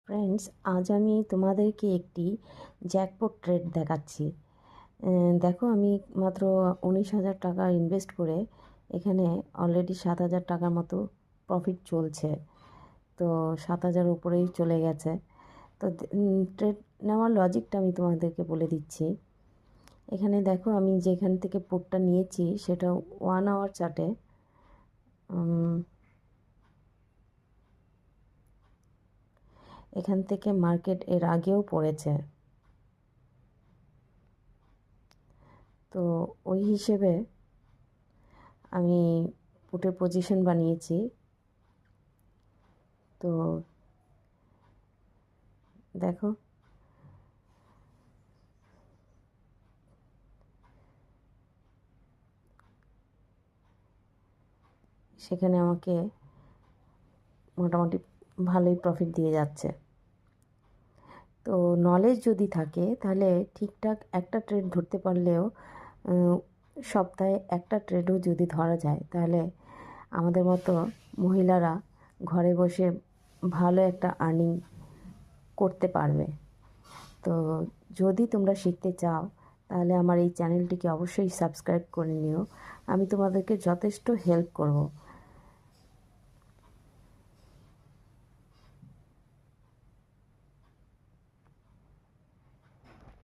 Friends, আজ আমি তোমাদেরকে একটি জ্যাকপট ট্রেড দেখাচ্ছি। দেখো, আমি মাত্র 19,000 টাকা ইনভেস্ট করে এখানে অলরেডি 7,000 টাকার মতো প্রফিট চলছে। তো 7,000 উপরেই চলে গেছে। তো ট্রেড নেওয়ার লজিকটা আমি তোমাদেরকে বলে দিচ্ছি। এখানে দেখো, আমি যেখান থেকে পুটটা নিয়েছি সেটা 1 আওয়ার চার্টে এখান থেকে মার্কেট এর আগেও পড়েছে। তো ওই হিসেবে আমি পুটের পজিশন বানিয়েছি। তো দেখো, সেখানে আমাকে মোটামুটি ভালোই প্রফিট দিয়ে যাচ্ছে। তো নলেজ যদি থাকে তাহলে ঠিকঠাক একটা ট্রেড ধরতে পারলেও সপ্তাহে একটা ট্রেডও যদি ধরা যায় তাহলে আমাদের মতো মহিলারা ঘরে বসে ভালো একটা আর্নিং করতে পারবে। তো যদি তোমরা শিখতে চাও তাহলে আমার এই চ্যানেলটিকে অবশ্যই সাবস্ক্রাইব করে নিও। আমি তোমাদেরকে যথেষ্ট হেল্প করব।